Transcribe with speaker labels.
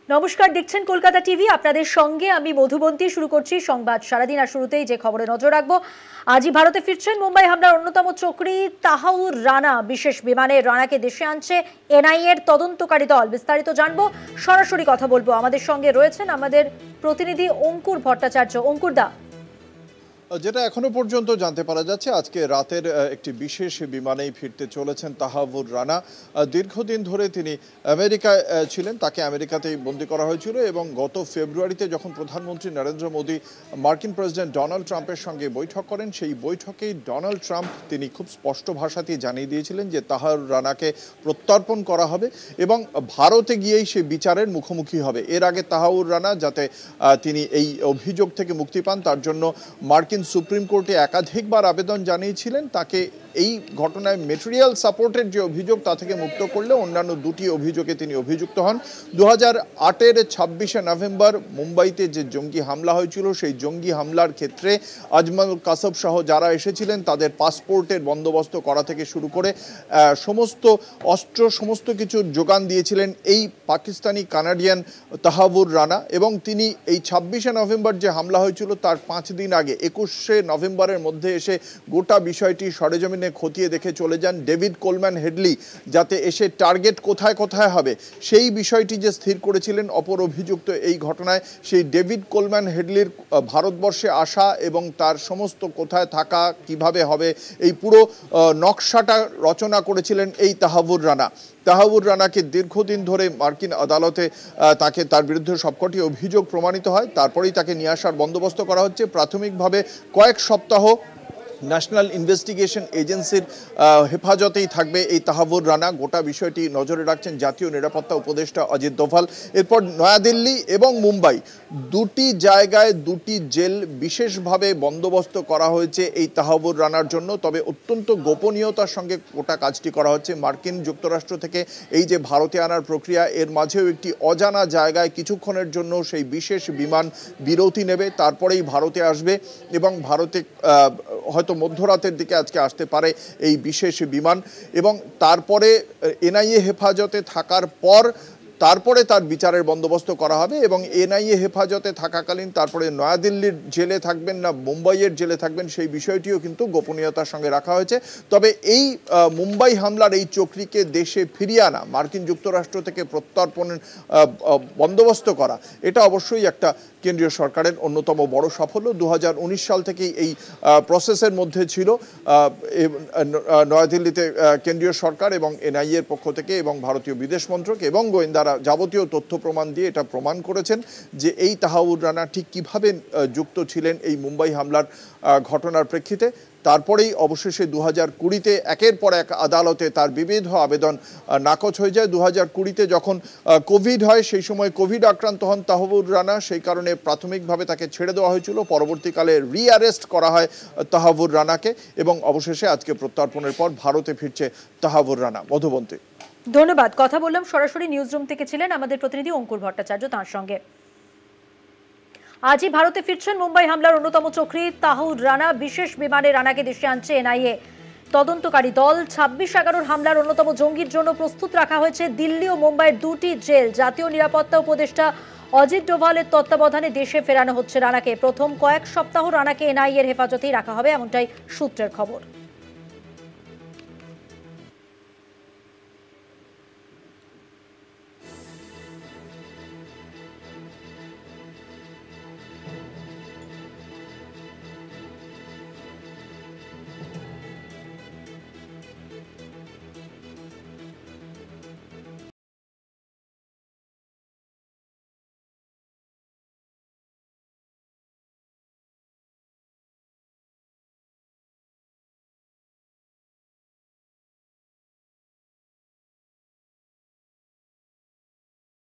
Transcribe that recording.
Speaker 1: নমস্কার, দেখছেন কলকাতা টিভি। আপনাদের সঙ্গে আমি মধুবন্তী। শুরু করছি সংবাদ সারাদিন। আর শুরুতেই যে খবরে নজর রাখবো, আজই ভারতে ফিরছেন মুম্বাই হামলার অন্যতম চক্রী তাহাউর রানা। বিশেষ বিমানে রানাকে দেশে আনছে এনআইএ এর তদন্তকারী দল। বিস্তারিত জানবো, সরাসরি কথা বলবো। আমাদের সঙ্গে রয়েছেন আমাদের প্রতিনিধি অঙ্কুর ভট্টাচার্য। অঙ্কুর দা,
Speaker 2: যেটা এখনো পর্যন্ত জানতে পারা যাচ্ছে, আজকে রাতের একটি বিশেষ বিমানেই ফিরতে চলেছেন তাহাউর রানা। দীর্ঘদিন ধরে তিনি আমেরিকায় ছিলেন, তাকে আমেরিকাতেই বন্দী করা হয়েছিল এবং গত ফেব্রুয়ারিতে যখন প্রধানমন্ত্রী নরেন্দ্র মোদী মার্কিন প্রেসিডেন্ট ডোনাল্ড ট্রাম্পের সঙ্গে বৈঠক করেন, সেই বৈঠকেই ডোনাল্ড ট্রাম্প তিনি খুব স্পষ্ট ভাষাতেই জানিয়ে দিয়েছিলেন যে তাহাউর রানাকে প্রত্যর্পণ করা হবে এবং ভারতে গিয়েই সে বিচারের মুখোমুখি হবে। এর আগে তাহাউর রানা যাতে তিনি এই অভিযোগ থেকে মুক্তি পান, তার জন্য মার্কিন সুপ্রিম কোর্টে একাধিকবার আবেদন জানিয়েছিলেন। তাকে এই ঘটনায় মেটেরিয়াল সাপোর্টের যে অভিযোগ, তা থেকে মুক্ত করলে অন্যান্য দুটি অভিযোগে তিনি অভিযুক্ত হন। 2008-এর 26শে নভেম্বর মুম্বাইতে যে জঙ্গি হামলা হয়েছিল, সেই জঙ্গি হামলার ক্ষেত্রে আজমল কাসব সহ যারা এসেছিলেন তাদের পাসপোর্টের বন্দোবস্ত করা থেকে শুরু করে সমস্ত অস্ত্র, সমস্ত কিছু যোগান দিয়েছিলেন এই পাকিস্তানি কানাডিয়ান তাহাউর রানা। এবং তিনি এই 26শে নভেম্বর যে হামলা হয়েছিল তার 5 দিন আগে 21শে নভেম্বরের মধ্যে এসে গোটা বিষয়টি সরেজমিনে খতিয়ে দেখে চলে যান। ডেভিড কোলম্যান হেডলি যাতে এসে টার্গেট কোথায় কোথায় হবে সেই বিষয়টি যে স্থির করেছিলেন অপর অভিযুক্ত এই ঘটনায়, সেই ডেভিড কোলম্যান হেডলির ভারতবর্ষে আসা এবং তার সমস্ত কোথায় থাকা, কিভাবে হবে, এই পুরো নকশাটা রচনা করেছিলেন এই তাহাউর রানা। তাহাউর রানাকে দীর্ঘদিন ধরে মার্কিন আদালতে তার বিরুদ্ধে সবকটি অভিযোগ প্রমাণিত হয়, তারপরেই তাকে নিয়ে আসার বন্দোবস্ত করা হচ্ছে। প্রাথমিকভাবে কয়েক সপ্তাহ ন্যাশনাল ইনভেস্টিগেশন এজেন্সির হেফাজতেই থাকবে এই তাহাউর রানা। গোটা বিষয়টি নজরে রাখছেন জাতীয় নিরাপত্তা উপদেষ্টা অজিত দোভাল। এরপর নয়াদিল্লি এবং মুম্বাই দুটি জায়গায় দুটি জেল বিশেষভাবে বন্দোবস্ত করা হয়েছে এই তাহাউর রানার জন্য। তবে অত্যন্ত গোপনীয়তার সঙ্গে গোটা কাজটি করা হচ্ছে। মার্কিন যুক্তরাষ্ট্র থেকে এই যে ভারতে আনার প্রক্রিয়া, এর মাঝেও একটি অজানা জায়গায় কিছুক্ষণের জন্য সেই বিশেষ বিমান বিরতি নেবে, তারপরেই ভারতে আসবে এবং ভারতে হয়তো মধ্যরাতের দিকে আজকে আসতে পারে এই বিশেষ বিমান। এবং তারপরে এনআইএ হেফাজতে থাকার পর তারপরে তার বিচারের বন্দোবস্ত করা হবে এবং এনআইএ হেফাজতে থাকাকালীন তারপরে নয়াদিল্লির জেলে থাকবেন না মুম্বাইয়ের জেলে থাকবেন সেই বিষয়টিও কিন্তু গোপনীয়তার সঙ্গে রাখা হয়েছে। তবে এই মুম্বাই হামলার এই চক্রীকে দেশে ফিরিয়ে আনা, মার্কিন যুক্তরাষ্ট্র থেকে প্রত্যর্পণের বন্দোবস্ত করা, এটা অবশ্যই একটা কেন্দ্রীয় সরকারের অন্যতম বড় সাফল্য। 2019 সাল থেকেই এই প্রসেসের মধ্যে ছিল। নয়াদিল্লিতে কেন্দ্রীয় সরকার এবং এনআইএ এর পক্ষ থেকে এবং ভারতীয় বিদেশ মন্ত্রক এবং গোয়েন্দারা যাবতীয় তথ্য প্রমাণ দিয়ে এটা প্রমাণ করেছেন যে এই তাহাউর রানা ঠিক কীভাবে যুক্ত ছিলেন এই মুম্বাই হামলার ঘটনার প্রেক্ষিতে। তারপরেই অবশেষে 2020-তে একের পর এক আদালতে তার বিবিধ আবেদন নাকচ হয়ে যায়। 2020-তে যখন কোভিড হয়, সেই সময় কোভিড আক্রান্ত হন তাহাউর রানা, সেই কারণে প্রাথমিকভাবে তাকে ছেড়ে দেওয়া হয়েছিল। পরবর্তীকালে রিঅ্যারেস্ট করা হয় তাহাউর রানাকে এবং অবশেষে আজকে প্রত্যর্পণের পর ভারতে ফিরছে তাহাউর রানা। মধুবন্তী,
Speaker 1: ধন্যবাদ। কথা বললাম, সরাসরি নিউজ রুম থেকে ছিলেন আমাদের প্রতিনিধি অঙ্কুর ভট্টাচার্য, তার সঙ্গে। আজই ভারতে ফিরছেন মুম্বাই হামলার অন্যতম চক্রী তাহাউর রানা। বিশেষ বিমানে রানাকে দেশে আনছে এনআইএ তদন্তকারী দল। 26/11 হামলার অন্যতম জঙ্গির জন্য প্রস্তুত রাখা হয়েছে দিল্লি ও মুম্বাইয়ের দুটি জেল। জাতীয় নিরাপত্তা উপদেষ্টা অজিত ডোভালের তত্ত্বাবধানে দেশে ফেরানো হচ্ছে রানাকে। প্রথম কয়েক সপ্তাহ রানাকে এনআইএ এর হেফাজতেই রাখা হবে, এমনটাই সূত্রের খবর।